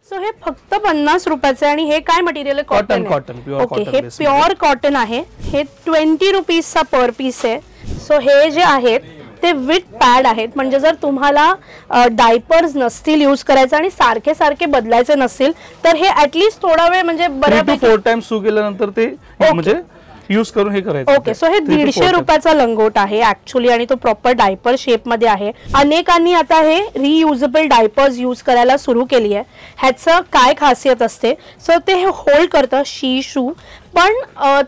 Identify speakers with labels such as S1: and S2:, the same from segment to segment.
S1: So हे फक्त 50 रुपयाचे आणि हे काय मटेरियल आहे?
S2: कॉटन. प्युअर
S1: ओके, हे प्युअर कॉटन आहे. हे 20 रुपीजचा पर पीस आहे. सो हे जे आहेत ते विथ पॅड आहेत, म्हणजे जर तुम्हाला डायपर्स नसतील यूज करायचं आणि सारखे सारखे बदलायचे नसतील तर हे ऍटलीस्ट थोडा वेळ म्हणजे बऱ्यापैकी
S2: 4 टाइम्स सू केल्यानंतर ते म्हणजे यूज करून हे करायचं.
S1: ओके, सो हे 150 रुपयाचा लंगोट आहे ऍक्च्युअली आणि तो प्रॉपर डायपर शेप मध्ये आहे. अनेकांनी आता हे रियुजेबल डायपर्स यूज करायला सुरू केली आहे. ह्याचं काय खासियत असते? सो ते हे होल्ड करतं शी-शू, पण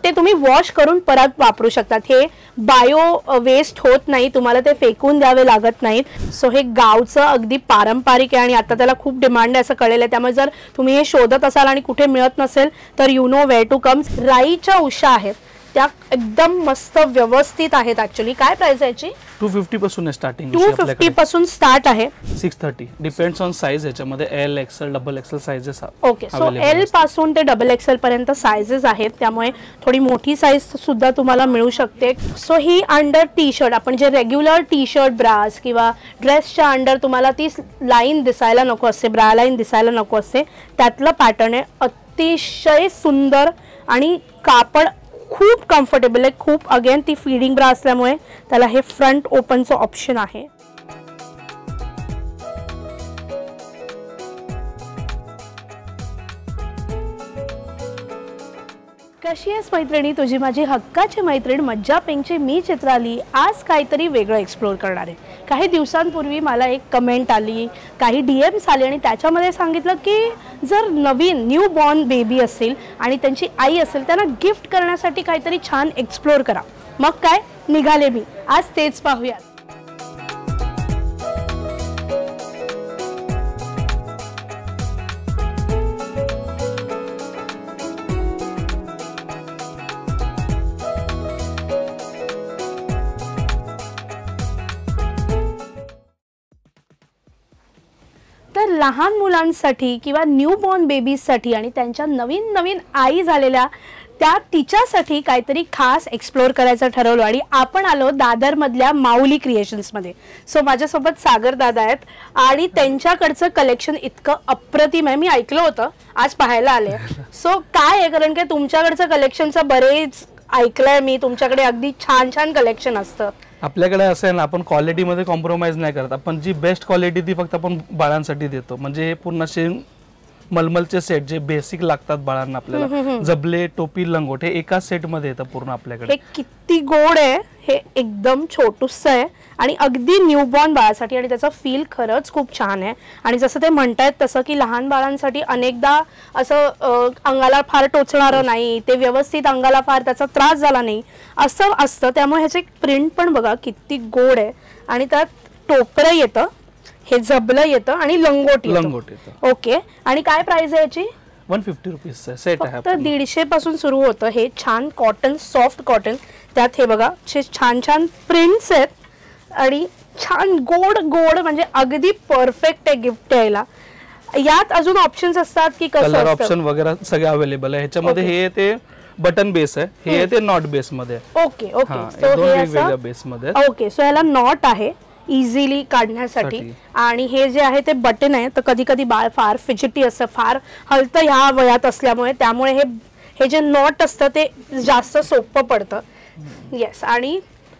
S1: ते तुम्ही वॉश करून परत वापरू शकतात. हे बायो वेस्ट होत नाही, तुम्हाला ते फेकून द्यावे लागत नाहीत. सो हे गावचं अगदी पारंपरिक आहे आणि आता त्याला खूप डिमांड आहे असं कळलेलं आहे. त्यामुळे जर तुम्ही हे शोधत असाल आणि कुठे मिळत नसेल तर you know where to come. राईच्या उषा आहेत त्या एकदम मस्त व्यवस्थित आहेत. ऍक्च्युअली काय प्राइस आहे याची?
S2: 250 पासून स्टार्टिंग.
S1: 250 पासून स्टार्ट आहे.
S2: 630 डिपेंड्स ऑन साइज. याच्यामध्ये L, XL, double XL sizes.
S1: Okay, so L पासून ते डबल एक्सेल पर्यंत साइजेस आहेत, त्यामुळे थोडी मोठी साइज सुद्धा तुम्हाला मिळू शकते. सो ही अंडर टी शर्ट, आपण जे रेग्युलर टी शर्ट ब्रास किंवा ड्रेसच्या अंडर तुम्हाला ती लाईन दिसायला नको असते, ब्रा लाईन दिसायला नको असते, त्यातलं पॅटर्न आहे. अतिशय सुंदर आणि कापड खूप कम्फर्टेबल आहे. खूप अगेन ती फीडिंग ब्रा असल्यामुळे त्याला हे फ्रंट ओपनचं ऑप्शन आहे. कशी आहेस मैत्रिणी? तुझी माझी हक्काची मैत्रीण मज्जा पिंकची मी चित्राली आज काहीतरी वेगळं एक्सप्लोर करणार आहे. काही दिवसांपूर्वी मला एक कमेंट आली, काही DMs आले आणि त्याच्यामध्ये सांगितलं की जर नवीन न्यू बॉर्न बेबी असेल आणि त्यांची आई असेल त्यांना गिफ्ट करण्यासाठी काहीतरी छान एक्सप्लोर करा. मग काय निघाले मी आज तेच पाहूयात. तर लहान मुलांसाठी किंवा न्यू बॉर्न बेबीजसाठी आणि त्यांच्या नवीन नवीन आई झालेल्या त्या तिच्यासाठी काहीतरी खास एक्सप्लोर करायचं ठरवलं आणि आपण आलो दादरमधल्या माऊली क्रिएशन्समध्ये. सो माझ्यासोबत सागर दादा आहेत आणि त्यांच्याकडचं कलेक्शन इतकं अप्रतिम आहे. मी ऐकलं होतं, आज पाहायला आले. सो काय आहे, कारण की तुमच्याकडचं कलेक्शनचं बरेच ऐकलंय मी, तुमच्याकडे अगदी छान छान कलेक्शन असतं.
S2: आपल्याकडे असं आहे ना, आपण क्वालिटीमध्ये कॉम्प्रोमाइज नाही करत. आपण जी बेस्ट क्वालिटी ती फक्त आपण बाळांसाठी देतो. म्हणजे हे पूर्ण असे मलमलचे सेट जे बेसिक लागतात बाळांना आपल्याला, जबले, टोपी, लंगोट हे एकाच सेट मध्ये येतं पूर्ण आपल्याकडे.
S1: हे किती गोड आहे, हे एकदम छोटूस आहे आणि अगदी न्यूबॉर्न बाळासाठी आणि त्याचा फील खरंच खूप छान आहे. आणि जसं ते म्हणतायत तसं की लहान बाळांसाठी अनेकदा असं अंगाला फार टोचणारं नाही, ते व्यवस्थित अंगाला फार त्याचा त्रास झाला नाही असं असतं. त्यामुळे ह्याचे प्रिंट पण बघा किती गोड आहे आणि त्यात टोपरं येतं, हे जबलं येतं आणि लंगोट येतं. ओके, आणि काय प्राइस आहे याची?
S2: 150 रुपीज सेट आहे.
S1: फक्त 150 पासून सुरू होतं. हे छान कॉटन, सॉफ्ट कॉटन, त्यात हे बघा छान छान प्रिंट्स आहेत आणि छान गोड गोड, म्हणजे अगदी परफेक्ट आहे गिफ्ट द्यायला. यात अजून ऑप्शन्स असतात की कसं?
S2: कलर ऑप्शन वगैरे सगळे अवेलेबल आहे ह्याच्यामध्ये. हे ते बटन बेस आहे, हे ते नॉट बेस मध्ये.
S1: ओके ओके, सो हे
S2: वेगवेगळ्या बेस मध्ये.
S1: ओके, सो याला नॉट आहे इझिली काढण्यासाठी आणि हे जे आहे ते बटन आहे. तर कधी कधी बाळ फार फिजिटी असतं, फार हलतं ह्या वयात असल्यामुळे, त्यामुळे हे जे नॉट असतं ते जास्त सोपं पडतं. येस, आणि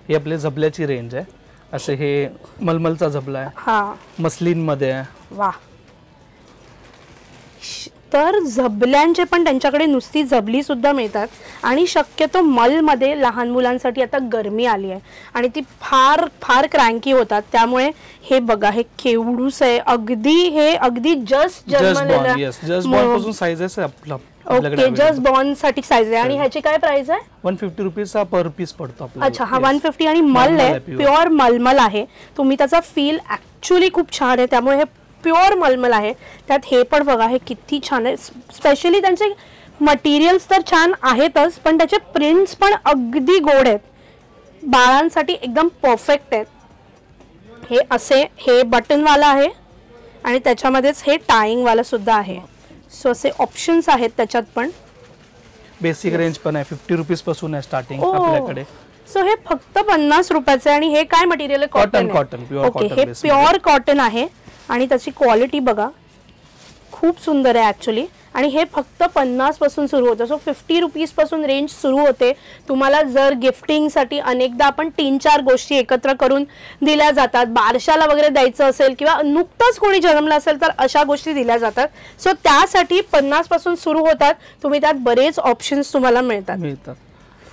S2: ही आपली जबल्याची रेंज आहे. असे हे मलमलचा जबला आहे,
S1: हा
S2: मस्लिन मध्ये आहे.
S1: वा, तर जबल्यांचे पण त्यांच्याकडे नुसती जबली सुद्धा मिळतात आणि शक्यतो मलमध्ये लहान मुलांसाठी आता गरमी आली आहे आणि ती फार फार क्रँकी होतात. त्यामुळे हे बघा, हे केवढूस आहे, अगदी जस्ट
S2: पासून साइजेस आहे आपला.
S1: ओके, जस्ट बॉर्न साठी साइज आहे. आणि ह्याची काय प्राइस आहे?
S2: 150 रुपीज पर पीस पडतो आपल्याला.
S1: अच्छा, हा 150 आणि मल आहे, प्युअर मलमल आहे. तुम्ही त्याचा फील ऍक्च्युअली खूप छान आहे, त्यामुळे हे प्युअर मलमल आहे. त्यात हे पण बघा, हे किती छान आहे. स्पेशली त्यांचे मटेरियल्स तर छान आहेतच, पण त्याचे प्रिंट्स पण अगदी गोड आहेत, बाळांसाठी एकदम परफेक्ट आहेत. हे असे हे बटनवाला आहे आणि त्याच्यामध्येच हे टाईंगवाला सुद्धा आहे. सो असे ऑप्शन्स आहेत त्याच्यात. पण
S2: बेसिक रेंज पण आहे, 50 रुपीज पासून आहे स्टार्टिंग आपल्याकडे.
S1: सो हे फक्त 50 रुपयाचे आणि हे काय मटेरियल आहे?
S2: कॉटन. प्युअर
S1: ओके, हे प्युअर कॉटन आहे आणि त्याची क्वालिटी बघा, खूप सुंदर आहे ऍक्च्युली आणि हे फक्त 50 पासून सुरू होतं. सो 50 रुपीज पासून रेंज सुरू होते. तुम्हाला जर गिफ्टिंगसाठी अनेकदा आपण 3-4 गोष्टी एकत्र करून दिल्या जातात, बारशाला वगैरे द्यायचं असेल किंवा नुकतंच कोणी जन्मलं असेल तर अशा गोष्टी दिल्या जातात. सो त्यासाठी 50 पासून सुरू होतात. तुम्ही त्यात बरेच ऑप्शन्स तुम्हाला मिळतात.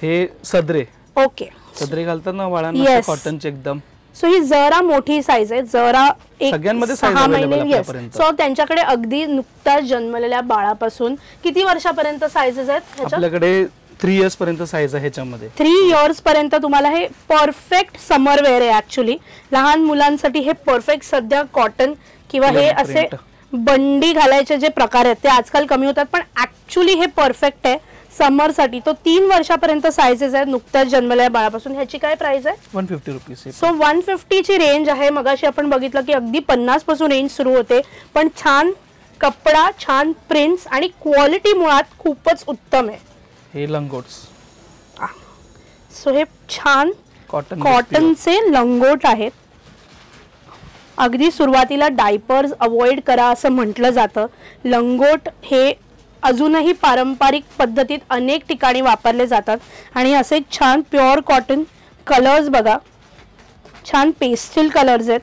S2: हे सदरे,
S1: ओके,
S2: सदरे घालतात ना बाळांना कॉटनचे एकदम.
S1: सो ही जरा मोठी साईज आहे, जरा
S2: सगळ्यांमध्ये
S1: 6 महिने. सो त्यांच्याकडे अगदी नुकताच जन्मलेल्या बाळापासून किती वर्षापर्यंत साईजेस आहेत?
S2: आपल्याकडे 3 इयर्स पर्यंत साईज आहे ह्याच्यामध्ये.
S1: 3 इयर्स पर्यंत तुम्हाला हे परफेक्ट समर वेअर आहे. ऍक्च्युली लहान मुलांसाठी हे परफेक्ट. सध्या कॉटन किंवा हे असे बंडी घालायचे जे प्रकार आहेत ते आजकाल कमी होतात, पण ऍक्च्युली हे परफेक्ट आहे समर साठी. तो 3 वर्षापर्यंत साईजेस आहेत नुकत्याच जन्मलेल्या बाळापासून. ह्याची काय प्राइस आहे?
S2: 150 रुपीज.
S1: सो 150 ची रेंज आहे. मगाशी आपण बघितलं की अगदी 50 पासून रेंज सुरू होते, पण छान कपडा, छान प्रिंट्स आणि क्वालिटी मुळात खूपच उत्तम आहे.
S2: हे लंगोट्स.
S1: सो हे छान कॉटनचे लंगोट आहेत. अगदी सुरुवातीला डायपर्स अवॉइड करा असं म्हटलं जातं. लंगोट हे अजूनही पारंपरिक पद्धतीत अनेक ठिकाणी वापरले जातात आणि असे छान प्युअर कॉटन. कलर्स बघा, छान पेस्टल कलर्स आहेत.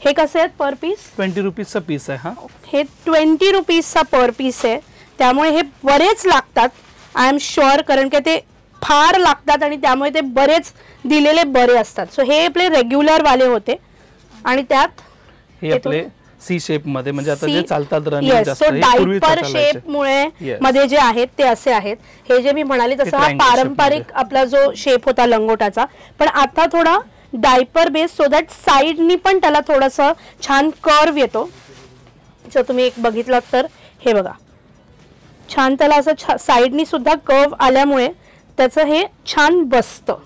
S1: हे कसे आहेत पर पीस?
S2: 20 रुपीजचा पीस आहे. हा,
S1: हे 20 रुपीजचा पर पीस आहे. त्यामुळे हे बरेच लागतात आय एम शुअर, कारण की ते फार लागतात आणि त्यामुळे ते बरेच दिलेले बरे असतात. सो हे आपले रेग्युलर वाले होते आणि त्यात
S2: हे आपले सी शेप मध्ये, म्हणजे आता जे चालतात रन
S1: जास्त. सो डायपर शेप मुळे मध्ये जे आहेत ते असे आहेत. हे जे मी म्हणाले तसा हा पारंपरिक आपला जो शेप होता लंगोटाचा, पण आता थोडा डायपर बेस, सो दॅट साइडनी पण त्याला थोडंसं छान कर्व येतो. जर तुम्ही एक बघितलात तर हे बघा, छान त्याला असं साइडनी सुद्धा कर्व आल्यामुळे त्याचं हे छान बसतं.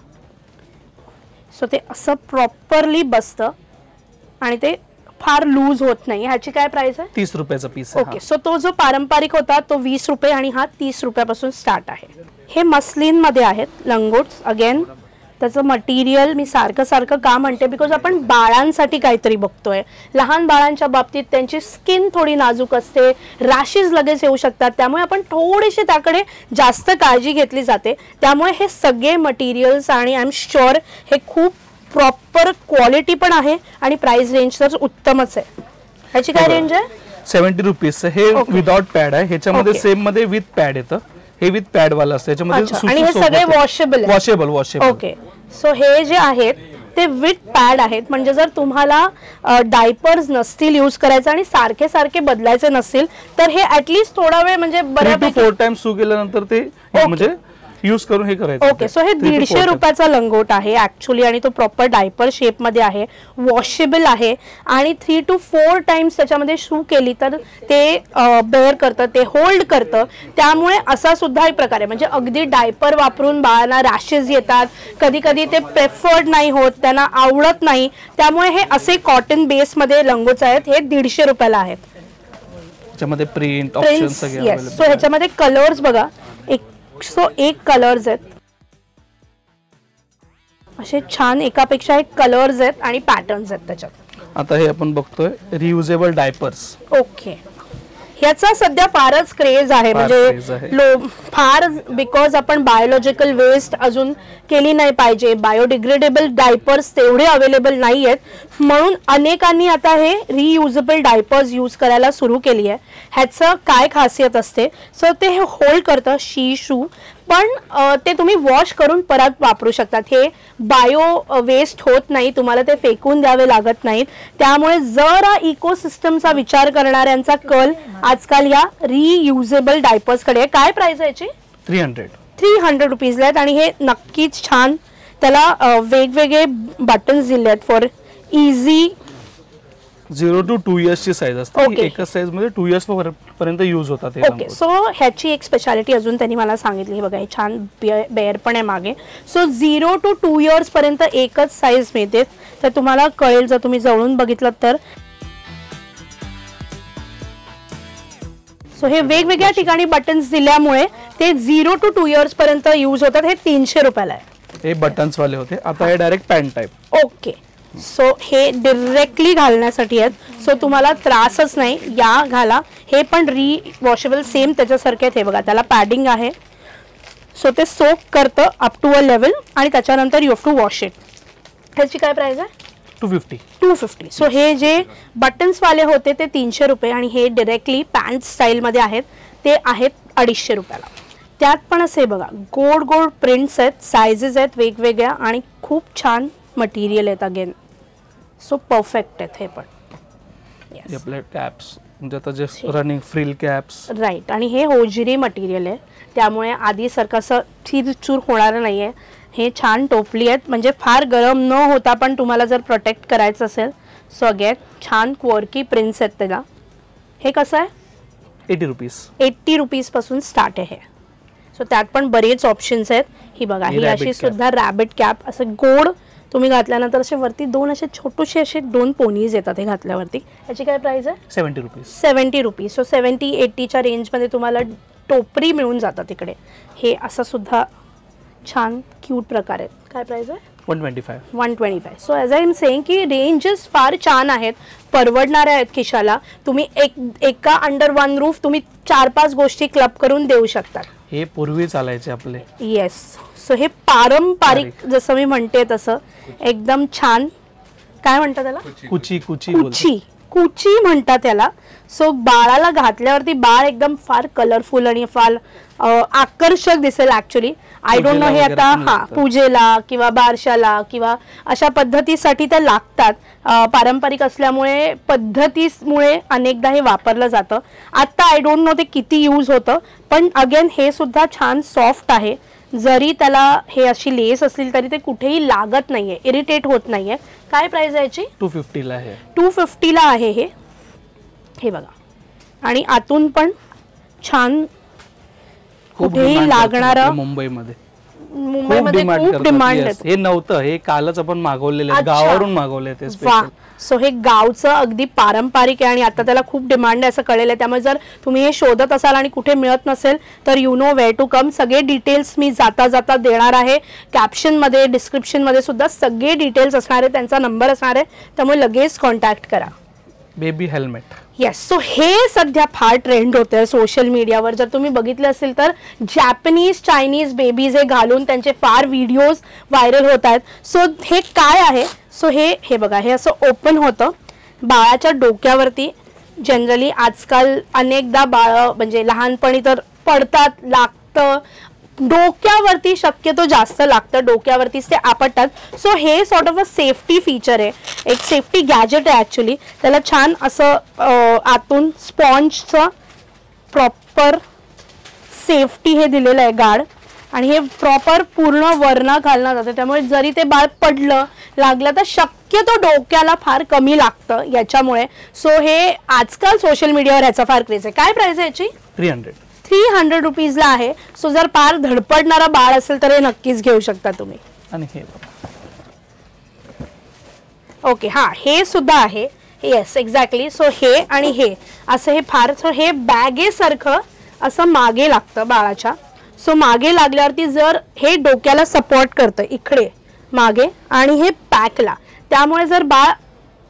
S1: सो ते असं प्रॉपरली बसतं आणि ते फार लूज होत नाही. ह्याची काय प्राइस आहे?
S2: 30 रुपयाचा पीस.
S1: ओके, सो तो जो पारंपरिक होता तो 20 रुपये आणि हा 30 रुपयापासून स्टार्ट आहे. हे मस्लिन मध्ये आहेत लंगोट्स. अगेन त्याचं मटेरियल मी सारखं का म्हणते, बिकॉज आपण बाळांसाठी काहीतरी बघतोय. लहान बाळांच्या बाबतीत त्यांची स्किन थोडी नाजूक असते, रॅशेस लगेच येऊ शकतात, त्यामुळे आपण थोडीशी त्याकडे जास्त काळजी घेतली जाते. त्यामुळे हे सगळे मटेरियल्स आणि आय एम शुअर हे खूप प्रॉपर क्वालिटी पण आहे आणि प्राइस रेंज तर उत्तमच आहे. ह्याची काय रेंज आहे?
S2: 70 रुपीज. हे विदाउट पॅड आहे. ह्याच्यामध्ये सेम मध्ये विथ पॅड येतं. हे विथ पॅड वाला असतं. ह्याच्यामध्ये
S1: आणि हे सगळे वॉशेबल. ओके, सो हे जे आहेत ते विथ पॅड आहेत. म्हणजे जर तुम्हाला डायपर्स नसतील यूज करायचं आणि सारखे बदलायचे नसतील तर हे ऍटलीस्ट थोडा वेळ म्हणजे बऱ्यापैकी
S2: 4 टाइम्स सू केल्यानंतर ते म्हणजे यूज करून हे करायचं.
S1: ओके, सो हे 150 रुपयाचा लंगोट आहे ऍक्च्युली आणि तो प्रॉपर डायपर शेप मध्ये आहे, वॉशेबल आहे आणि 3 to 4 टाइम्स त्याच्यामध्ये शू केली तर ते बेअर करतं, ते होल्ड करतं. त्यामुळे असा सुद्धा एक प्रकार आहे. म्हणजे अगदी डायपर वापरून बाळांना रॅशेस येतात, कधी कधी ते प्रेफर्ड नाही होत, त्यांना आवडत नाही. त्यामुळे हे असे कॉटन बेस मध्ये लंगोट्स आहेत. हे 150 रुपयाला आहेत.
S2: त्याच्यामध्ये प्रिंट ऑप्शन्स सगळे अवेलेबल.
S1: सो ह्याच्यामध्ये कलर्स बघा, एक कलर्स आहेत असे छान, एकापेक्षा एक कलर्स आहेत आणि पॅटर्न्स आहेत त्याच्यात.
S2: आता हे आपण बघतोय रियुजेबल डायपर्स.
S1: ओके, ह्याचा सध्या फारच क्रेज आहे. म्हणजे फार, बिकॉज आपण बायोलॉजिकल वेस्ट अजून केली नाही पाहिजे. बायोडिग्रेडेबल डायपर्स तेवढे अवेलेबल नाही आहेत, म्हणून अनेकांनी आता हे रियुजेबल डायपर्स यूज करायला सुरू केली आहे. ह्याचं काय खासियत असते? सो ते हे होल्ड करतं शी शू, पण ते तुम्ही वॉश करून परत वापरू शकतात. हे बायो वेस्ट होत नाही, तुम्हाला ते फेकून द्यावे लागत नाहीत. त्यामुळे जरा इकोसिस्टमचा विचार करणाऱ्यांचा कल आजकाल या रियुजेबल डायपर्स कडे. काय प्राइस आहे याची? 300 रुपीजला आहेत आणि हे नक्कीच छान. त्याला वेगवेगळे बटन्स दिले आहेत फॉर इझी.
S2: 0 to 2 इयर्स ची साईज असते. एका साईज मध्ये 2 इयर्स पर्यंत यूज होतात.
S1: ओके, सो ह्याची एक स्पेशालिटी अजून त्यांनी मला सांगितली. बघा, हे छान बेअर पण आहे मागे. सो 0 to 2 इयर्स पर्यंत एकच साईज मिळते. तर तुम्हाला कळेल जर तुम्ही जवळून बघितलं तर. सो हे वेगवेगळ्या ठिकाणी बटन्स दिल्यामुळे ते 0 to 2 इयर्स पर्यंत यूज होतात. हे 300 रुपयाला आहे.
S2: हे बटन्स वाले होते. आता हे direct pant type.
S1: Okay, so हे डायरेक्टली घालण्यासाठी आहेत, सो तुम्हाला त्रासच नाही. या घाला, हे पण वॉशेबल सेम त्याच्यासारखे आहेत. हे बघा त्याला पॅडिंग आहे, सो ते सोक करतं अप टू अ लेवल आणि त्याच्यानंतर you have to wash it. ह्याची काय प्राइस आहे? 250. सो हे जे बटन्सवाले होते ते 300 रुपये आणि हे डायरेक्टली पॅन्ट स्टाईलमध्ये आहेत ते आहेत 250 रुपयाला. त्यात पण असे बघा गोड गोड प्रिंट्स आहेत, सायझेस आहेत वेगवेगळ्या आणि खूप छान मटेरियल आहेत अगेन. सो परफेक्ट आहेत हे पण.
S2: आपले कॅप्स म्हणजे आता जे रनिंग फ्रिल कॅप्स
S1: राईट. आणि हे होजिरी मटेरियल आहे त्यामुळे आधीसारखं असं चिरचूर होणार नाही आहे. हे छान टोपली आहेत म्हणजे फार गरम न होता पण तुम्हाला जर प्रोटेक्ट करायचं असेल. सो अगेन छान क्वर्की प्रिंट्स आहेत त्याला. हे कसं आहे? 80 रुपीजपासून स्टार्ट आहे हे. सो त्यात पण बरेच ऑप्शन्स आहेत. ही बघा ही अशी सुद्धा रॅबिट कॅप, असं गोड तुम्ही घातल्यानंतर असे वरती दोन असे छोटूशे असे दोन पोनीज येतात हे घातल्यावरती. याची काय प्राइस आहे? 70 रुपीज. सो 70-80च्या रेंजमध्ये तुम्हाला टोपरी मिळून जातात तिकडे. हे असं सुद्धा छान क्यूट प्रकार आहेत. काय प्राइस आहे? 125. So as I am saying की रेंजेस फार छान आहेत, परवडणाऱ्या आहेत खिशाला. तुम्ही एका अंडर वन रूफ तुम्ही 4-5 गोष्टी क्लब करून देऊ शकता.
S2: हे पूर्वी चालायचे आपले.
S1: येस. सो हे पारंपरिक जसं मी म्हणते तसं एकदम छान. काय म्हणतात त्याला? कुची म्हणतात त्याला. सो बाळाला घातल्यावरती बाळ एकदम फार कलरफुल आणि फार आकर्षक दिसेल ऍक्च्युली. आय डोंट नो हे आता पूजेला किंवा बारशाला किंवा अशा पद्धतीसाठी ते लागतात. पारंपरिक असल्यामुळे पद्धतीमुळे अनेकदा हे वापरलं जातं. आता आय डोंट नो ते किती यूज होतं, पण अगेन हे सुद्धा छान सॉफ्ट आहे. जरी त्याला हे अशी लेस असली तरी ते कुठेही लागत नाहीये, इरिटेट होत नाहीये. काय प्राइस आहे याची? 250ला आहे हे बघा. आणि आतून पण छान कुठेही लागणारं. मुंबईमध्ये खूप डिमांड आहे.
S2: हे नव्हतं, हे कालच आपण मागवलेले, गावावरून मागवले ते स्पेशल.
S1: सो हे गावचं अगदी पारंपरिक आहे आणि आता त्याला खूप डिमांड आहे असं कळलेलं आहे. त्यामुळे जर तुम्ही हे शोधत असाल आणि कुठे मिळत नसेल तर you know where to come. सगळे डिटेल्स मी जाता जाता देणार आहे. कॅप्शनमध्ये डिस्क्रिप्शनमध्ये सुद्धा सगळे डिटेल्स असणार आहे, त्यांचा नंबर असणार आहे, त्यामुळे लगेच कॉन्टॅक्ट करा.
S2: Baby helmet.
S1: येस. सो हे सध्या फार ट्रेंड होतंय सोशल मीडियावर. जर तुम्ही बघितलं असेल तर जॅपनीज चायनीज बेबीज हे घालून त्यांचे फार व्हिडिओज व्हायरल होत आहेत. सो हे काय आहे? सो हे बघा हे असं ओपन होतं बाळाच्या डोक्यावरती. जनरली आजकाल अनेकदा बाळ म्हणजे लहानपणी तर पडतात, लागतं, डोक्यावरती शक्यतो जास्त लागतं, डोक्यावरतीच ते आपटतात. सो हे sort of a safety feature आहे, एक सेफ्टी गॅजेट आहे ॲक्च्युली. त्याला छान असं आतून स्पॉन्जचं प्रॉपर सेफ्टी हे दिलेलं आहे गार्ड. आणि हे प्रॉपर पूर्ण वरनं घालणं जातं, त्यामुळे जरी ते बाळ पडलं लागलं तर शक्यतो डोक्याला फार कमी लागतं याच्यामुळे. सो हे आजकाल सोशल मीडियावर ह्याचा फार क्रेज आहे. काय प्राइस आहे याची? 300 रुपीजला आहे. सो जर फार धडपडणारा बाळ असेल तर हे नक्कीच घेऊ शकता तुम्ही.
S2: आणि हे
S1: ओके हे सुद्धा आहे. Yes exactly. सो हे आणि हे असं हे फार हे बॅगेसारखं असं मागे लागतं बाळाच्या. सो मागे लागल्यावरती जर हे डोक्याला सपोर्ट करतं इकडे मागे आणि हे पॅकला, त्यामुळे जर बाळ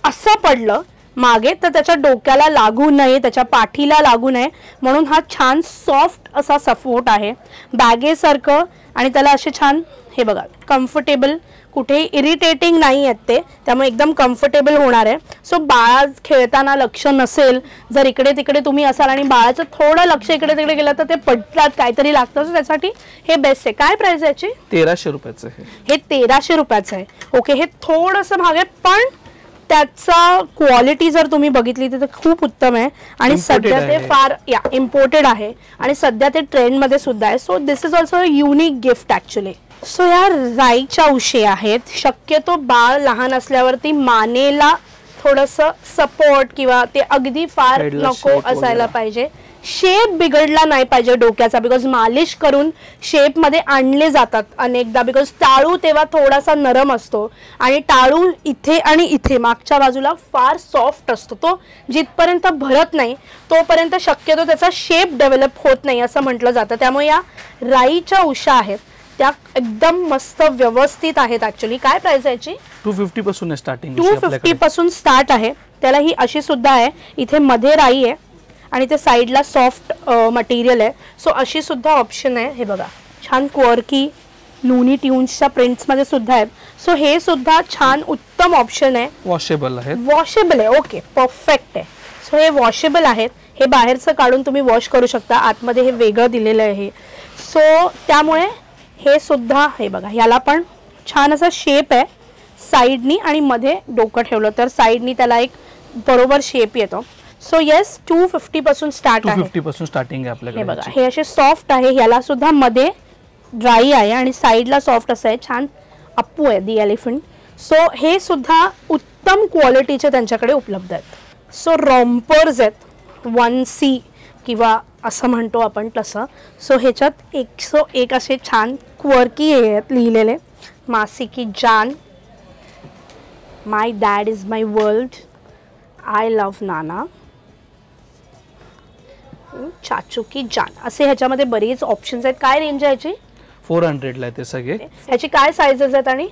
S1: असं पडलं मागे तर त्याच्या डोक्याला लागू नये, त्याच्या पाठीला लागू नये म्हणून हा छान सॉफ्ट असा सपोर्ट आहे बॅगेसारखं. आणि त्याला असे छान हे बघा कम्फर्टेबल, कुठेही इरिटेटिंग नाही आहेत ते, त्यामुळे एकदम कम्फर्टेबल होणार आहे. सो बाळा खेळताना लक्ष नसेल, जर इकडे तिकडे तुम्ही असाल आणि बाळाचं थोडं लक्ष इकडे तिकडे गेलं तर ते पडतात, काहीतरी लागतं, त्यासाठी हे बेस्ट आहे. काय प्राइस आहे याची?
S2: 1300 रुपयाचं.
S1: हे 1300 रुपयाचं आहे. ओके. हे थोडंसं महाग आहे पण त्याचा क्वालिटी जर तुम्ही बघितली तर खूप उत्तम आहे. आणि सध्या ते फार इम्पोर्टेड आहे आणि सध्या ते ट्रेंडमध्ये सुद्धा आहे. So this is also unique gift actually. So या राईच्या उशी आहेत. शक्यतो बाळ लहान असल्यावरती मानेला थोडंसं सपोर्ट किंवा ते अगदी फार नको असायला पाहिजे, शेप बिघडला नाही पाहिजे डोक्याचा, बिकॉज मालिश करून शेपमध्ये आणले जातात अनेकदा, बिकॉज टाळू तेव्हा थोडासा नरम असतो आणि टाळू इथे आणि इथे मागच्या बाजूला फार सॉफ्ट असतो. तो जिथपर्यंत भरत नाही तोपर्यंत शक्यतो त्याचा शेप डेव्हलप होत नाही असं म्हटलं जातं. त्यामुळे या राईच्या उशा आहेत त्या एकदम मस्त व्यवस्थित आहेत. ऍक्च्युली काय प्राइस आहे याची?
S2: 250 पासून स्टार्टिंग.
S1: 250 पासून स्टार्ट आहे. त्याला ही अशी सुद्धा आहे, इथे मध्ये राई आहे आणि ते साईडला सॉफ्ट मटेरियल आहे. सो अशी सुद्धा ऑप्शन आहे. हे बघा छान क्वर्की लुनी ट्यून्सच्या प्रिंट्स मध्ये सुद्धा आहेत. सो हे सुद्धा छान उत्तम ऑप्शन आहे.
S2: वॉशेबल आहे.
S1: वॉशेबल आहे. ओके परफेक्ट आहे. सो हे वॉशेबल आहेत. हे बाहेरचं काढून तुम्ही वॉश करू शकता. आतमध्ये हे वेगळं दिलेलं आहे. सो त्यामुळे हे सुद्धा हे बघा ह्याला पण छान असा शेप आहे साईडनी आणि मध्ये डोकं ठेवलं तर साईडनी त्याला एक बरोबर शेप येतो. सो येस 250 पासून स्टार्ट आहे.
S2: 250 पासून स्टार्टिंग आहे आपल्याकडे.
S1: हे बघा हे असे सॉफ्ट आहे. ह्याला सुद्धा मध्ये ड्राई आहे आणि साईडला सॉफ्ट असं आहे. छान अप्पू आहे दी एलिफंट. सो हे सुद्धा उत्तम क्वालिटीचे त्यांच्याकडे उपलब्ध आहेत. सो रॉम्पर्स आहेत 1C किंवा असं म्हणतो आपण तसं. सो ह्याच्यात 101 असे छान क्वर्की आहेत लिहिलेले. मासी की जान, my dad is my world, I love नाना, चाचू की जान असे ह्याच्यामध्ये बरेच ऑप्शन्स आहेत. काय रेंज आहे याची?
S2: 400 ला आहे ते सगळे.
S1: ह्याची काय साइजेस आहेत? आणि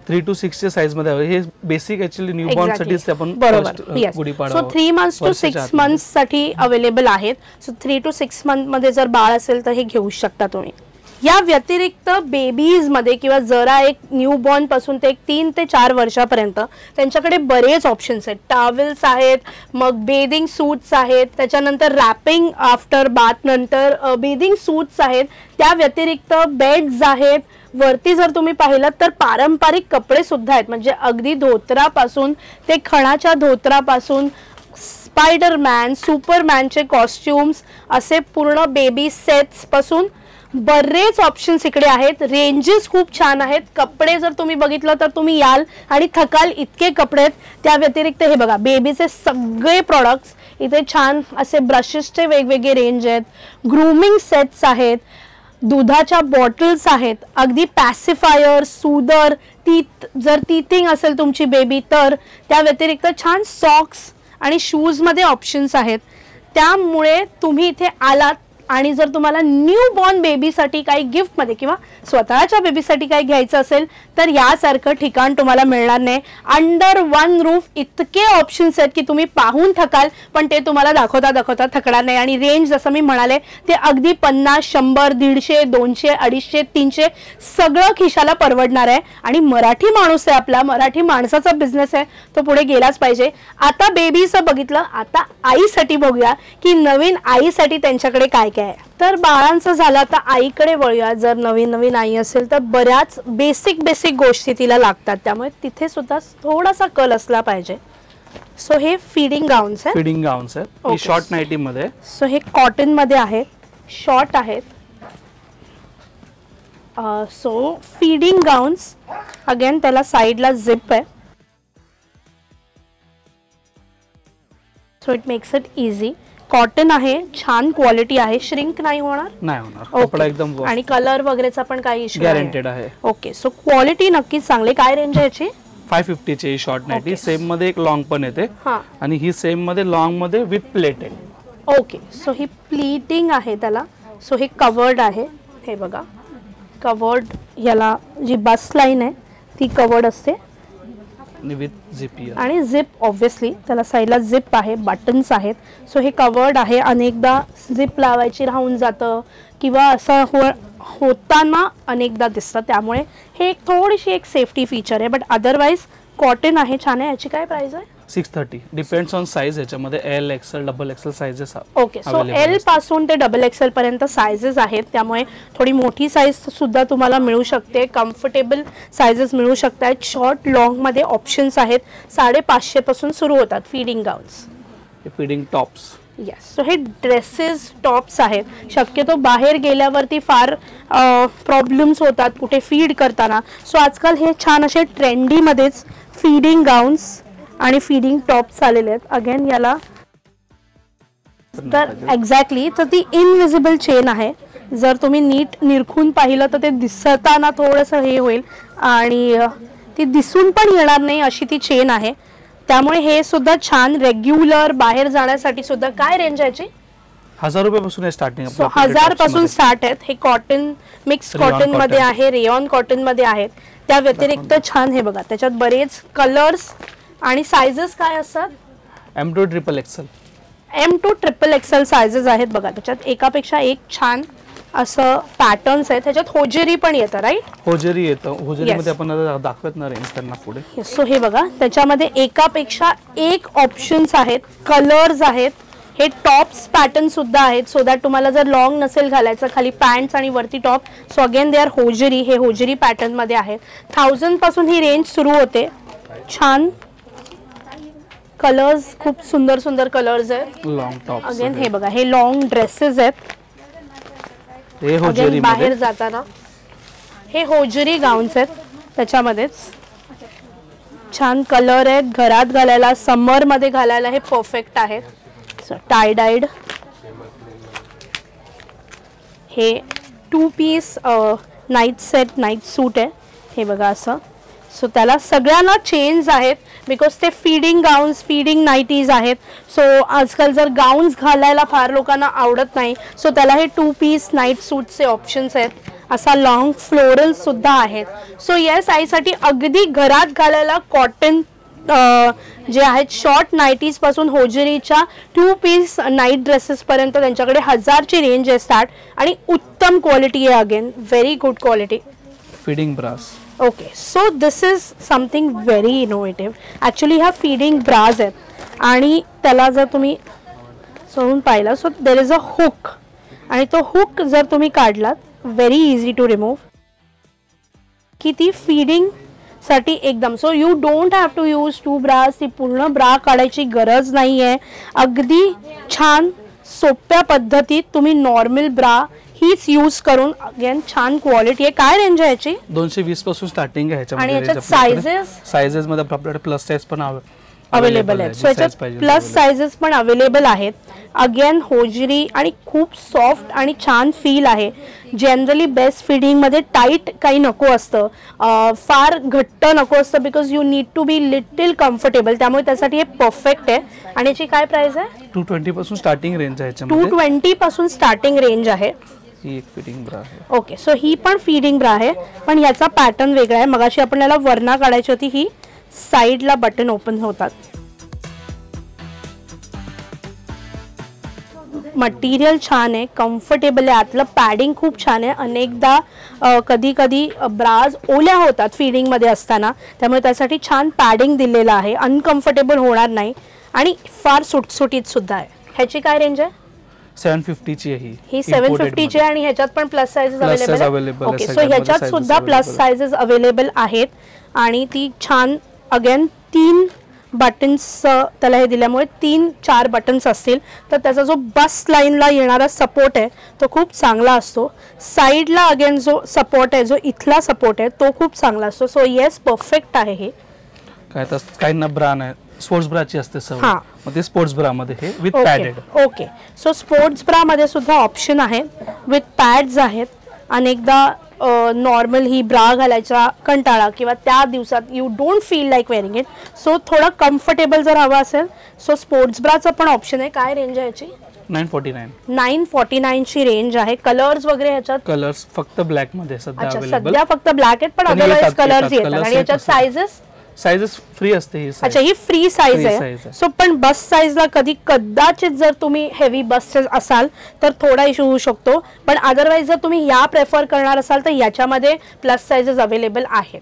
S2: 3 to 6 च्या साइज मध्ये आहे. हे बेसिक ऍक्च्युअली न्यूबॉर्न साठी आपण
S1: बरोबर. सो 3 months to 6 months साठी अवेलेबल आहेत. सो 3 to 6 month मध्ये जर बाळ असेल तर हे घेऊ शकता तुम्ही. या व्यतिरिक्त बेबीज मध्ये किंवा जरा एक न्यूबॉर्न पासून ते 3 ते 4 वर्षापर्यंत त्यांच्याकडे बरेच ऑप्शन्स आहेत. टॉवेल्स आहेत, मग बेदिंग सूट्स आहेत, त्याच्यानंतर रॅपिंग आफ्टर बाथ नंतर बेदिंग सूट्स आहेत. त्या व्यतिरिक्त बेड्स आहेत. वरती जर तुम्ही पाहिलं तर पारंपरिक कपडे सुद्धा आहेत. म्हणजे अगदी धोतरापासून ते खणाच्या धोतरापासून स्पायडरमॅन, सुपरमॅनचे कॉस्ट्युम्स असे पूर्ण बेबी सेट्स पासून बरेच ऑप्शन्स इकडे आहेत. रेंजेस खूप छान आहेत. कपडे जर तुम्ही बघितलं तर तुम्ही याल आणि थकाल इतके कपडे आहेत. त्या व्यतिरिक्त हे बघा बेबीचे सगळे प्रॉडक्ट्स इथे छान असे ब्रशेसचे वेगवेगळे रेंज आहेत. ग्रूमिंग सेट्स आहेत, दुधाच्या बॉटल्स आहेत, अगदी पॅसिफायर, सूदर, जर टीथिंग असेल तुमची बेबी तर त्या व्यतिरिक्त छान सॉक्स आणि शूज मध्ये ऑप्शन्स आहेत. त्यामुळे तुम्ही इथे आलात आणि जर तुम्हाला न्यू बॉर्न बेबीसाठी काही गिफ्टमध्ये किंवा स्वतःच्या बेबीसाठी काही घ्यायचं असेल तर यासारखं ठिकाण तुम्हाला मिळणार नाही. अंडर वन रूफ इतके ऑप्शन्स आहेत की तुम्ही पाहून थकाल पण ते तुम्हाला दाखवता थकणार नाही. आणि रेंज जसं मी म्हणाले ते अगदी 50, 100, 150, 200, 250, 300 सगळं खिशाला परवडणार आहे. आणि मराठी माणूस आहे आपला, मराठी माणसाचा बिझनेस आहे, तो पुढे गेलाच पाहिजे. आता बेबीचं बघितलं, आता आईसाठी बघूया की नवीन आईसाठी त्यांच्याकडे काय काय आहे. तर बाळांचं झालं आता आईकडे वळूया. जर नवीन आई असेल तर बऱ्याच बेसिक गोष्टी तिला लागतात. त्यामुळे तिथे सुद्धा थोडासा कल असला पाहिजे. सो हे फीडिंग गाउन्स आहे.
S2: फीडिंग गाउन्स आहे. ही शॉर्ट नाईटी मध्ये.
S1: सो हे कॉटन मध्ये आहेत, शॉर्ट आहेत. सो फीडिंग गाउन्स अगेन त्याला साइडला झिप आहे. So it makes it easy. Cotton आहे, छान क्वालिटी आहे, श्रिंक नाही होणार.
S2: कपडा एकदम
S1: आणि कलर वगैरेचा पण काही इश्यू
S2: गॅरंटेड आहे.
S1: ओके. सो क्वालिटी नक्कीच चांगली. काय रेंज आहे याची?
S2: 550 ची शॉर्ट नाईटी. सेम मध्ये एक लॉंग पण येते आणि ही सेम मध्ये लॉंग मध्ये विथ प्लेट आहे.
S1: ओके. सो ही प्लीटिंग आहे त्याला. सो हे कवर्ड आहे. हे बघा कवर्ड, याला जी बस लाईन आहे ती कवर्ड असते आणि झिप ऑब्विसली त्याला साईडला झिप आहे, बटन्स आहेत. सो हे कवर्ड आहे. अनेकदा झिप लावायची राहून जातं किंवा असं होताना अनेकदा दिसतं. त्यामुळे हे थोडीशी एक सेफ्टी फीचर आहे. बट अदरवाइज कॉटन आहे, छान आहे. याची काय प्राइस आहे?
S2: 630. Depends on size. याच्यामध्ये L, XL, double XL sizes.
S1: Okay. So L पासून ते डबल एक्सेल पर्यंत साइजेस आहेत. त्यामुळे थोडी मोठी साइज सुद्धा तुम्हाला मिळू शकते. कम्फर्टेबल साइजेस मिळू शकतात. शॉर्ट लॉंग मध्ये ऑप्शन्स आहेत. 550 पासून सुरू होतात feeding gowns.
S2: Feeding tops.
S1: Yes. So हे ड्रेसेस टॉप्स आहेत. शक्यतो बाहेर गेल्यावरती फार प्रॉब्लेम्स होतात कुठे फीड करताना. सो आजकाल हे छान असे ट्रेंडी मध्येच फीडिंग गाउन्स आणि फीडिंग टॉप्स आलेले आहेत. अगेन याला तर एक्झॅक्टली तर ती इनविजिबल चेन आहे. जर तुम्ही नीट निरखून पाहिलं तर ते दिसताना थोडंसं हे होईल आणि ती दिसून पण येणार नाही अशी ती चेन आहे. त्यामुळे हे सुद्धा छान रेग्युलर बाहेर जाण्यासाठी सुद्धा. काय रेंज आहे याची?
S2: 1000 रुपयापासून आहे स्टार्टिंग.
S1: 1000 पासून स्टार्ट आहेत. हे कॉटन मिक्स कॉटन मध्ये आहे, रेयॉन कॉटन मध्ये आहेत. त्या व्यतिरिक्त छान हे बघा त्याच्यात बरेच कलर्स आणि साइजेस काय असतात.
S2: M2 triple XL,
S1: M2 triple XL sizes आहेत बघा. त्याच्यात एकापेक्षा एक छान असं पॅटर्न्स आहेत. त्याच्यात होजेरी पण येतं राईट.
S2: होजेरी येतं. होजेरी मध्ये आपण दाखवत ना रेंज त्यांना पुढे.
S1: सो हे बघा त्याच्यामध्ये एकापेक्षा एक ऑप्शन्स आहेत, कलर्स आहेत. हे टॉप्स पॅटर्न सुद्धा आहेत सो दॅट तुम्हाला जर लॉंग नसेल घालायचं खाली पॅन्ट्स आणि वरती top. So again they are hosiery. हे होजेरी पॅटर्न मध्ये आहेत. 1000 पासून ही रेंज सुरू होते. छान कलर्स, खूप सुंदर सुंदर कलर्स आहेत.
S2: लॉंग टॉप
S1: अगेन हे बघा हे लॉंग ड्रेसेस आहेत.
S2: हे होजेरी
S1: बाहेर जाताना हे होजेरी गाउन्स आहेत. त्याच्यामध्येच छान कलर आहेत. घरात घालायला, समर मध्ये घालायला हे परफेक्ट आहेत. टाय डायड हे 2 पीस नाईट सेट, नाईट सूट आहे. हे बघा असं. सो त्याला सगळ्यांना चेंज आहेत बिकॉज ते फीडिंग गाउन्स, फीडिंग नाईटीज आहेत. सो आजकाल जर गाउन्स घालायला फार लोकांना आवडत नाही सो त्याला हे 2 पीस नाईट सूटचे ऑप्शन्स आहेत. असा लॉंग फ्लोरल सुद्धा आहेत. सो येस आईसाठी अगदी घरात घालायला कॉटन जे आहेत शॉर्ट नाईटीज पासून होजेरीच्या 2 पीस नाईट ड्रेसेस पर्यंत त्यांच्याकडे 1000 ची रेंज आहे स्टार्ट. आणि उत्तम क्वालिटी आहे. Again very good quality.
S2: Feeding bras.
S1: Okay so this is something very innovative. Actually ह्या फीडिंग ब्राज आहेत आणि त्याला जर तुम्ही सोडून पाहिलं so there is a hook आणि तो हुक जर तुम्ही काढलात व्हेरी इझी टू रिमूव्ह. की ती फीडिंग साठी एकदम. So you don't have to use 2 bras. ती पूर्ण ब्रा काढायची गरज नाही आहे. अगदी छान सोप्या पद्धतीत तुम्ही नॉर्मल ब्रा हीच यूज करून अगेन छान क्वालिटी आहे. काय रेंज आहे याची.
S2: 220 पासून स्टार्टिंग आहे
S1: आणि याच्यात साइजेस
S2: मध्ये आपल्याकडे प्लस साइज पण
S1: अवेलेबल आहेत. सो याच्यात प्लस साइजेस पण अवेलेबल आहेत. अगेन होजरी आणि खूप सॉफ्ट आणि छान फील आहे. जनरली बेस्ट फिडिंग मध्ये टाईट काही नको असतं, फार घट्ट नको असतं because you need to be little comfortable. त्यामुळे त्यासाठी हे परफेक्ट आहे. आणि याची काय प्राइस आहे.
S2: 220 पासून स्टार्टिंग रेंज आहे.
S1: 220 पासून स्टार्टिंग रेंज आहे.
S2: ही एक फीडिंग ब्रा आहे.
S1: ओके सो ही पण फीडिंग ब्रा आहे पण याचा पॅटर्न वेगळा आहे. मगाशी आपण याला वरना काढायची होती. ही साइडला बटन ओपन होतात. मटेरियल छान आहे, कम्फर्टेबल आहे. आतलं पॅडिंग खूप छान आहे. अनेकदा कधी कधी ब्राज ओल्या होतात फीडिंग मध्ये असताना त्यामुळे त्यासाठी छान पॅडिंग दिलेलं आहे. अनकम्फर्टेबल होणार नाही आणि फार सुटसुटीत सुद्धा आहे. ह्याची काय रेंज आहे.
S2: 750 ची आहे
S1: ही 750 ची आणि ह्याच्यात पण plus sizes available. Okay so ह्याच्यात सुद्धा प्लस साइजेस अवेलेबल आहेत. आणि ती छान अगेन 3 बटन्स त्याला हे दिल्यामुळे 3-4 बटन्स असतील तर त्याचा जो बस लाईनला येणारा सपोर्ट आहे तो खूप चांगला असतो. साईडला अगेन जो सपोर्ट आहे, जो इथला सपोर्ट आहे तो खूप चांगला असतो. सो येस परफेक्ट आहे हे.
S2: काय तर काहींना ब्रा नाही, स्पोर्ट्स ब्राची असते सवय, मग ते स्पोर्ट्स ब्रा मध्ये हे with padded.
S1: Okay so sports bra मध्ये सुद्धा ऑप्शन आहे विथ पॅड्स आहेत. अनेकदा नॉर्मल ही ब्रा घालायचा कंटाळा किंवा त्या दिवसात you don't feel like wearing it so थोडं कम्फर्टेबल जर हवं असेल सो स्पोर्ट्स ब्राचं पण ऑप्शन आहे. काय रेंज आहे याची.
S2: 949
S1: ची रेंज आहे. कलर्स वगैरे ह्याच्यात
S2: कलर्स फक्त ब्लॅक मध्ये
S1: सध्या फक्त ब्लॅक आहेत पण अदरवाइज कलर्स येतात. आणि याच्यात
S2: साइजेस फ्री असते.
S1: अच्छा ही फ्री साइज आहे. सो पण बस साइजला कदाचित जर तुम्ही हेवी बस असाल तर थोडा इश्यू होऊ शकतो पण अदरवाइज जर तुम्ही या प्रेफर करणार असाल तर याच्यामध्ये प्लस साइजेस अवेलेबल आहेत.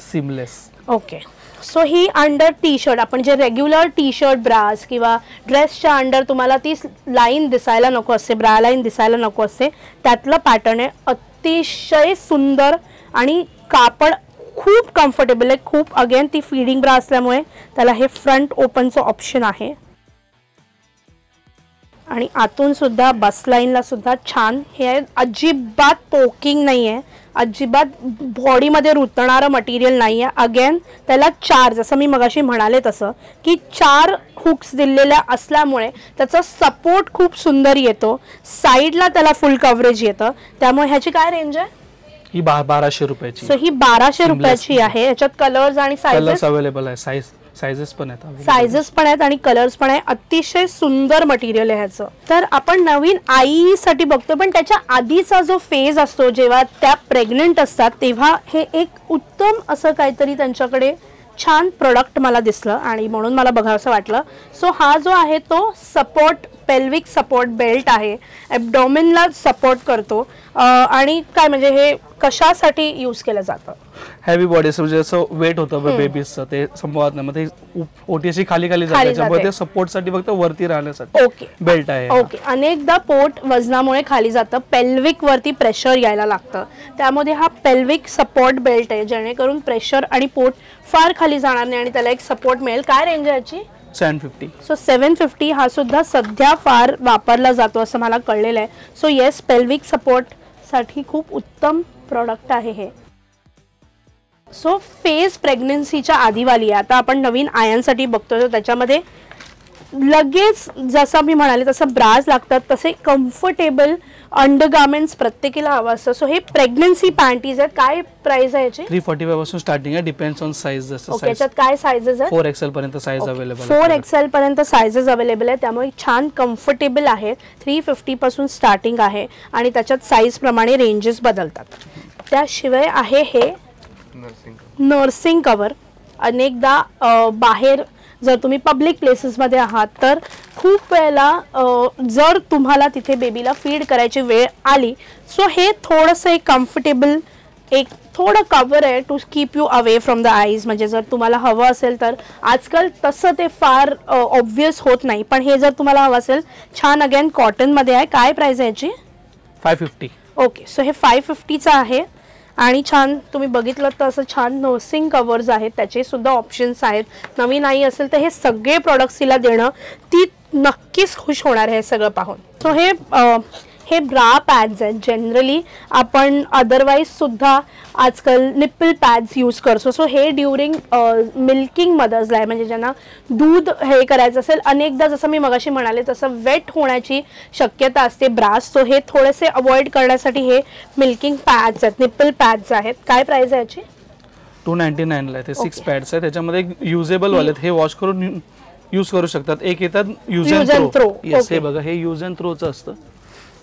S2: सीमलेस.
S1: ओके सो ही अंडर टी शर्ट आपण जे रेग्युलर टी शर्ट ब्रास किंवा ड्रेसच्या अंडर तुम्हाला ती लाईन दिसायला नको असते, ब्रा लाईन दिसायला नको असते त्यातलं पॅटर्न आहे. अतिशय सुंदर आणि कापड खूप कम्फर्टेबल आहे. खूप अगेन ती फीडिंग ब्रा असल्यामुळे त्याला हे फ्रंट ओपनचं ऑप्शन आहे. आणि आतून सुद्धा बस लाईनला सुद्धा छान हे आहे. अजिबात पोकिंग नाही आहे, अजिबात बॉडीमध्ये रुतणारं मटेरियल नाही आहे. अगेन त्याला 4 जसं मी मगाशी म्हणाले तसं की 4 हुक्स दिलेल्या असल्यामुळे त्याचा सपोर्ट खूप सुंदर येतो. साईडला त्याला फुल कव्हरेज येतं. त्यामुळे ह्याची काय रेंज आहे.
S2: ही 1200 रुपयाची.
S1: सो ही 1200 रुपयाची आहे. याच्यात कलर्स आणि साइजेस
S2: अवेलेबल आहे. साइज सायझेस पण आहेत,
S1: सायझेस पण आहेत आणि कलर्स पण आहे. अतिशय सुंदर मटेरियल आहे ह्याचं. तर आपण नवीन आईसाठी बघतो, पण त्याच्या आधीचा जो फेज असतो जेव्हा त्या प्रेग्नेंट असतात तेव्हा हे एक उत्तम असं काहीतरी त्यांच्याकडे छान प्रोडक्ट मला दिसलं आणि म्हणून मला बघावंसं वाटलं. सो हा जो आहे तो सपोर्ट पेल्विक सपोर्ट बेल्ट आहे, ॲब्डोमेनला सपोर्ट करतो. आणि काय म्हणजे हे कशासाठी यूज केलं जातं?
S2: हेवी बॉडी म्हणजे असं वेट होतं बेबीजचं ते संभवत नाही, मग ते ओटी अशी खाली खाली जाते, त्याच्यामुळे ते सपोर्टसाठी फक्त वरती राहण्यासाठी
S1: ओके
S2: बेल्ट आहे.
S1: ओके. अनेकदा पोट वजनामुळे खाली जातं, पेल्विक वरती प्रेशर यायला लागतं, त्यामध्ये हा पेल्विक सपोर्ट बेल्ट आहे जेणेकरून प्रेशर आणि पोट फार खाली जाणार नाही आणि त्याला एक सपोर्ट मिळेल. काय रेंज आहे याची?
S2: 750.
S1: सो 750 हा सुद्धा सध्या फार वापरला जातो असं मला कळलेलं आहे. सो येस, पेल्विक सपोर्ट साठी खूप उत्तम प्रोडक्ट आहे हे. सो फेज प्रेग्नन्सीच्या आधीवाली आहे. आता आपण नवीन आयांसाठी बघतोय, तर त्याच्यामध्ये लगेच जसं मी म्हणाले तसं ब्राज लागतात, तसे कम्फर्टेबल अंडरगार्मेंट्स प्रत्येकीला हवं असतं. सो हे प्रेग्नन्सी पॅन्टीज आहेत. काय प्राइस आहे याची?
S2: 345 पासून स्टार्टिंग आहे, डिपेंड्स ऑन साइज.
S1: ओके, याच्यात काय साइजेस आहेत?
S2: 4XL पर्यंत साइज अवेलेबल आहे.
S1: 4XL पर्यंत साइजेस अवेलेबल आहे, त्यामुळे छान कम्फर्टेबल आहे. 350 पासून स्टार्टिंग आहे आणि त्याच्यात साइज प्रमाणे रेंजेस बदलतात. त्याशिवाय आहे हे नर्सिंग कवर. अनेकदा बाहेर जर तुम्ही पब्लिक प्लेसेसमध्ये आहात तर खूप वेळेला जर तुम्हाला तिथे बेबीला फीड करायची वेळ आली, सो हे थोडंसं एक कम्फर्टेबल एक थोडं कवर आहे to keep you away from the eyes. म्हणजे जर तुम्हाला हवं असेल तर आजकाल तसं ते फार ऑब्वियस होत नाही, पण हे जर तुम्हाला हवं असेल, छान अगेन कॉटनमध्ये आहे. काय प्राइस आहे याची?
S2: 550.
S1: ओके, सो हे 550चं आहे आणि छान तुम्ही बघितलं तर असं छान नर्सिंग कवर्स आहेत, त्याचे सुद्धा ऑप्शन्स आहेत. नवीन आई असेल तर हे सगळे प्रोडक्ट्स तिला देणं ती नक्कीच खुश होणार आहे सगळं पाहून. सो हे ब्रा पॅड्स आहेत. जनरली आपण अदरवाईज सुद्धा आजकाल निप्पल पॅड्स यूज करतो. सो हे ड्युरिंग मिल्किंग मदर्सला आहे, म्हणजे ज्यांना दूध हे करायचं असेल. अनेकदा जसं मी मगाशी म्हणाले तसं वेट होण्याची शक्यता असते ब्रास, सो हे थोडेसे अवॉइड करण्यासाठी हे मिल्किंग पॅड्स आहेत, निप्पल पॅड्स आहेत. काय प्राइस आहे याची?
S2: 299 ला. ते 6 पॅड्स आहेत, त्याच्यामध्ये युजेबल वाले हे वॉश करून यूज करू शकतात. एक येतात यूज अँड थ्रो. येस, हे बघा, हे यूज अँड थ्रोचं असतं.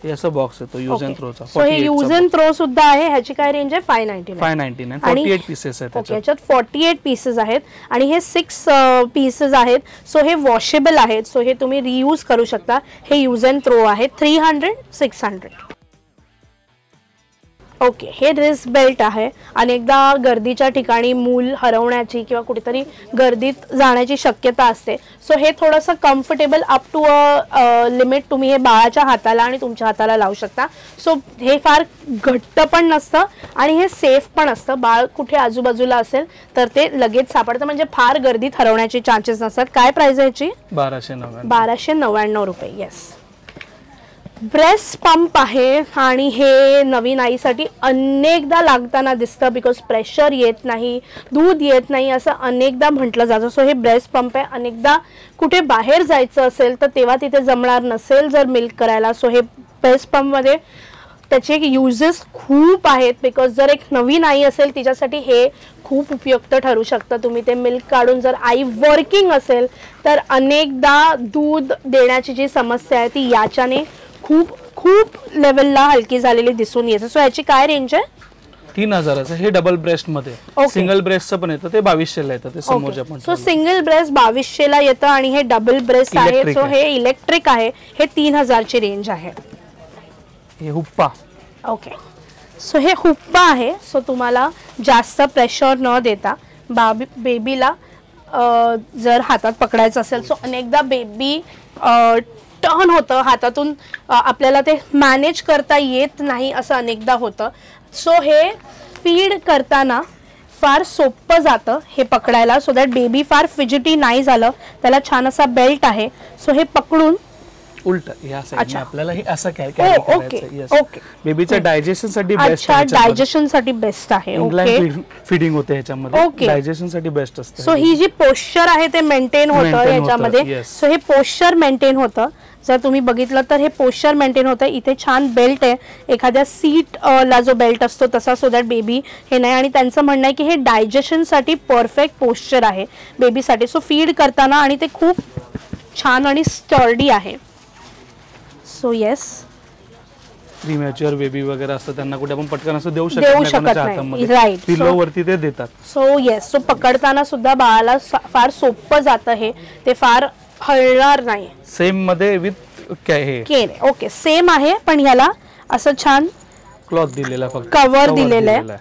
S2: हे असं बॉक्स येतो यूज अँड थ्रोचा.
S1: सो हे यूज अँड थ्रो सुद्धा आहे. ह्याची काय रेंज आहे? 599.
S2: 48 पीसेस आहेत.
S1: ओके, याच्यात 48 पीसेस आहेत आणि हे 6 पीसेस आहेत. सो हे वॉशेबल आहेत, सो हे तुम्ही रियूज करू शकता. हे यूज अँड थ्रो आहे. 300, 600. ओके, हे रिस्ट बेल्ट आहे. अनेकदा गर्दीच्या ठिकाणी मूल हरवण्याची किंवा कुठेतरी गर्दीत जाण्याची शक्यता असते. सो हे थोडंसं comfortable up to a limit तुम्ही हे बाळाच्या हाताला आणि तुमच्या हाताला लावू शकता. सो हे फार घट्ट पण नसतं आणि हे सेफ पण असतं. बाळ कुठे आजूबाजूला असेल तर ते लगेच सापडतं, म्हणजे फार गर्दीत हरवण्याचे चान्सेस नसतात. काय प्राइस आहे याची? 1299 रुपये. येस. ब्रेस्ट पंप आहे आणि हे नवीन आईसाठी अनेकदा लागताना दिसतं, बिकॉज प्रेशर येत नाही, दूध येत नाही असं अनेकदा म्हटलं जातं. सो हे ब्रेस्ट पंप आहे. अनेकदा कुठे बाहेर जायचं असेल तर तेव्हा तिथे जमणार नसेल जर मिल्क करायला, सो हे ब्रेस्ट पंपमध्ये त्याचे युजेस खूप आहेत. बिकॉज जर एक नवीन आई असेल तिच्यासाठी हे खूप उपयुक्त ठरू शकतं. तुम्ही ते मिल्क काढून जर आई वर्किंग असेल तर अनेकदा दूध देण्याची जी समस्या आहे ती याच्याने खूप खूप लेवलला हलकी झालेली दिसून येते. सो याची काय रेंज आहे?
S2: 3000. हे डबल ब्रेस्ट मध्ये. सिंगल ब्रेस्टचं पण येतं, ते 2200 ला येतं. ते समोरच्या पण.
S1: सो सिंगल ब्रेस्ट 2200 ला येतं आणि हे डबल ब्रेस्ट आहे. सो हे इलेक्ट्रिक आहे. हे 3000 ची रेंज आहे.
S2: हे हुप्पा.
S1: ओके, सो हे हुप्पा आहे. सो तुम्हाला जास्त प्रेशर न देता बेबीला जर हातात पकडायचं असेल, सो अनेकदा बेबी टर्न होतं हातातून, आपल्याला ते मॅनेज करता येत नाही असं अनेकदा होतं. सो हे फीड करताना फार सोपं जातं हे पकडायला, सो दॅट बेबी फार फिजिटी नाही झालं. त्याला छान असा बेल्ट आहे. सो हे पकडून
S2: उलट या साइडने आपल्याला हे असं कॅरी
S1: ओके
S2: करायचं. यस, बेबीच्या डायजेशन साठी बेस्ट आहे.
S1: अच्छा, डायजेशन साठी बेस्ट आहे.
S2: ओके, फीडिंग होते ह्याच्यामध्ये, डायजेशन साठी बेस्ट असते.
S1: सो ही जी पोश्चर आहे ते मेंटेन होतं याच्यामध्ये. सो हे पोश्चर मेंटेन होतं. जर तुम्ही बघितलं तर हे पोश्चर मेंटेन होतं. इथे छान बेल्ट आहे, एखाद्या सीट ला जो बेल्ट असतो तसा, सो दॅट बेबी हे नाही. आणि त्यांचं म्हणणं आहे की हे डायजेशन साठी परफेक्ट पोश्चर आहे बेबीसाठी. सो फीड करताना आणि ते खूप छान आणि स्टर्डी आहे. सो येस,
S2: प्रीमॅच्युअर बेबी वगैरे असतं त्यांना कुठे आपण पटकन असं देऊ शकत नाही.
S1: राईट,
S2: पिलो वरती ते देतात.
S1: सो येस, सो पकडताना सुद्धा बाळाला फार सोपं जातं हे, ते फार हलणार नाही.
S2: सेम मध्ये विथ काय हे
S1: केन. ओके, सेम आहे पण ह्याला असं छान
S2: क्लॉथ दिलेला, फक्त
S1: कव्हर दिलेलं आहे.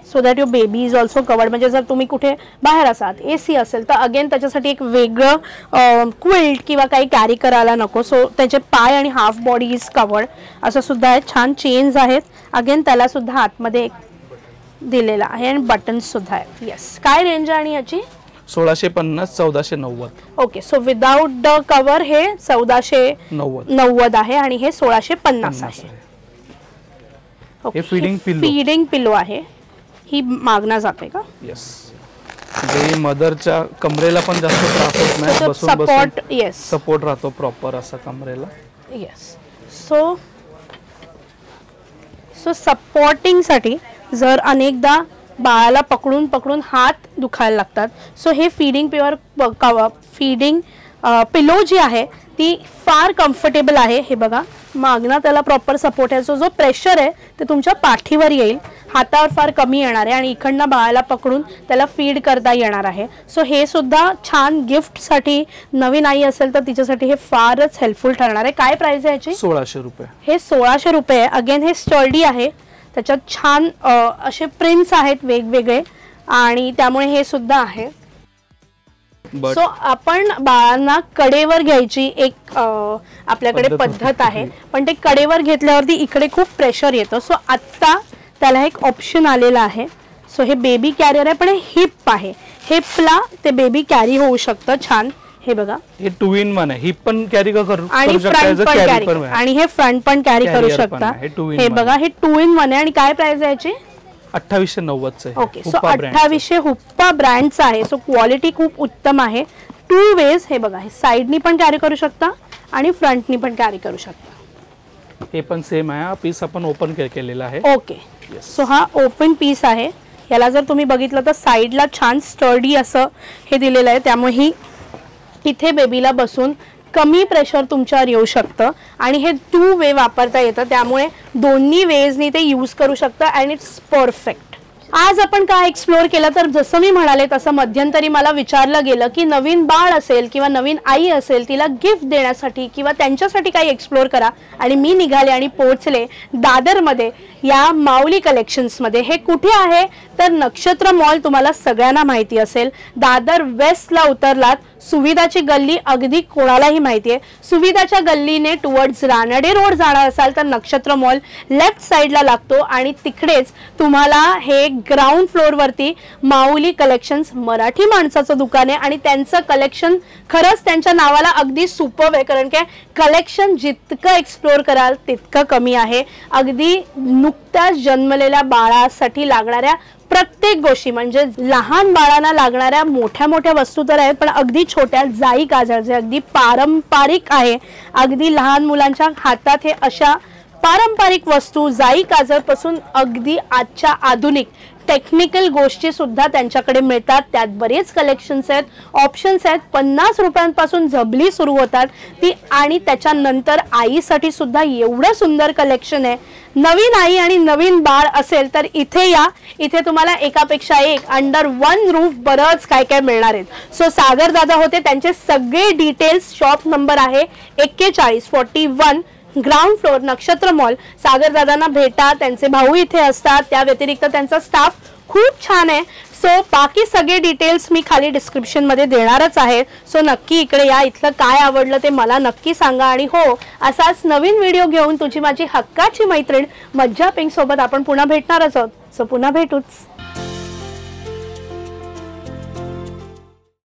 S1: So that your baby is also covered. म्हणजे जर तुम्ही कुठे बाहेर असाल, AC असेल तर अगेन त्याच्यासाठी एक वेगळं क्विल्ट किंवा काही कॅरी करायला नको. सो त्याचे पाय आणि हाफ बॉडी इज कवर्ड असं सुद्धा आहे. छान चेन्स आहेत. अगेन त्याला सुद्धा आतमध्ये एक दिलेला आहे आणि बटन्स सुद्धा आहे. येस, काय रेंज आहे आणि याची?
S2: 1650 1490.
S1: Okay, so without the cover हे 1490 आहे आणि हे 1650 आहे.
S2: हे
S1: फीडिंग पिलो आहे. ही मागना जाते का?
S2: येस, जे मदरच्या कमरेला पण जास्त त्रास होत नाही, बसून
S1: सपोर्ट. येस,
S2: सपोर्ट राहतो प्रॉपर असा कमरेला.
S1: येस, सो सपोर्टिंग साठी जर अनेकदा बाळाला पकडून पकडून हात दुखायला लागतात, सो हे फीडिंग पिलो जी आहे ती फार कम्फर्टेबल आहे. हे बघा, मागना त्याला प्रॉपर सपोर्ट आहे. सो जो प्रेशर आहे ते तुमच्या पाठीवर येईल, हातावर फार कमी येणार आहे आणि इकडनं बाळाला पकडून त्याला फीड करता येणार आहे. सो हे सुद्धा छान गिफ्टसाठी, नवीन आई असेल तर तिच्यासाठी हे फारच हेल्पफुल ठरणार आहे. काय प्राइस आहे याची?
S2: 1600 रुपये.
S1: हे 1600 रुपये. अगेन हे स्टर्डी आहे, त्याच्यात छान असे प्रिंट्स आहेत वेगवेगळे आणि त्यामुळे हे सुद्धा आहे. सो आपण बाळांना कडेवर घ्यायची एक आपल्याकडे पद्धत आहे, पण ते कडेवर घेतल्यावरती इकडे खूप प्रेशर येतं. सो आत्ता त्याला एक ऑप्शन आलेला आहे. सो हे बेबी कॅरियर आहे पण हे हिप आहे. हिपला ते बेबी कॅरी होऊ शकतं छान. हे बघा,
S2: हे 2 in 1 आहे. हिप पण कॅरी करू
S1: आणि फ्रंट पण कॅरी, आणि हे फ्रंट पण कॅरी करू शकता. हे बघा, हे 2 in 1 आहे. आणि काय प्राइस आहे याची?
S2: 2890 आहे.
S1: ओके, सो 2800 हुप्पा ब्रँडचा आहे. सो क्वालिटी खूप उत्तम आहे. 2 वेज. हे बघा, हे साइडनी पण कॅरी करू शकता आणि फ्रंटनी पण कॅरी करू शकता.
S2: हे पण सेम आहे. हा पीस आपण ओपन केलेला आहे.
S1: ओके, सो हा ओपन पीस आहे. याला जर तुम्ही बघितलं तर साइडला छान स्टर्डी असं हे दिलेलं आहे, त्यामुळे ही इथे बेबीला बसून कमी प्रेशर तुमच्यावर येऊ शकतं आणि हे 2 वे वापरता येतं, त्यामुळे दोन्ही वेजनी ते यूज करू शकता अँड इट्स परफेक्ट. आज आपण काय एक्सप्लोर केलं तर जसं मी म्हणाले तसं मध्यंतरी मला विचारलं गेलं की नवीन बाळ असेल किंवा नवीन आई असेल तिला गिफ्ट देण्यासाठी किंवा त्यांच्यासाठी काही एक्सप्लोर करा, आणि मी निघाले आणि पोहोचले दादरमध्ये या माऊली कलेक्शन्समध्ये. हे कुठे आहे तर नक्षत्र मॉल तुम्हाला सगळ्यांना माहिती असेल. दादर वेस्टला उतरलात, सुविधाची गल्ली अगदी कोणालाही माहिती आहे. सुविधाच्या गल्लीने टुवर्ड्स रानडे रोड जाणार असाल तर नक्षत्र मॉल लेफ्ट साईडला लागतो आणि तिकडेच तुम्हाला हे ग्राउंड फ्लोअरवरती माऊली कलेक्शन्स मराठी माणसाचं दुकान आहे. आणि त्यांचं कलेक्शन खरंच त्यांच्या नावाला अगदी सुपर्ब आहे, कारण की कलेक्शन जितकं एक्सप्लोर कराल तितकं कमी आहे. अगदी नुकत्याच जन्मलेल्या बाळासाठी लागणाऱ्या प्रत्येक गोष्टी, म्हणजे लहान बाळांना लागणाऱ्या मोठ्या मोठ्या वस्तू तर आहेत, पण अगदी छोट्या जाई काजळ जे अगदी पारंपरिक आहे. अगदी लहान मुलांच्या हातात हे अशा पारंपरिक वस्तू, जाई काजळ पासून अगदी आजच्या आधुनिक टेक्निकल गोष्टी सुद्धा त्यांच्याकडे मिळतात. त्यात बरेच कलेक्शन्स आहेत, ऑप्शन्स आहेत. 50 रुपयांपासून झबली सुरू होतात ती, आणि त्याच्यानंतर आईसाठी सुद्धा एवढं सुंदर कलेक्शन आहे. नवीन आई आणि नवीन बाळ असेल तर इथे या. इथे तुम्हाला एकापेक्षा एक अंडर 1 रूफ बरंच काय काय मिळणार आहेत. सो सागर दादा होते, त्यांचे सगळे डिटेल्स, शॉप नंबर आहे 4141 ग्राउंड फ्लोअर नक्षत्र मॉल. सागर दादांना भेटा, त्यांचे भाऊ इथे असतात. त्या व्यतिरिक्त त्यांचा स्टाफ खूप छान आहे. सो बाकी सगळे डिटेल्स मी खाली डिस्क्रिप्शन मध्ये देणारच आहे. सो नक्की इकडे या, इथलं काय आवडलं ते मला नक्की सांगा. आणि हो, असाच नवीन व्हिडिओ घेऊन तुझी माझी हक्काची मैत्रीण मज्जा पिंक सोबत आपण पुन्हा भेटणारच आहोत. सो पुन्हा भेटूच.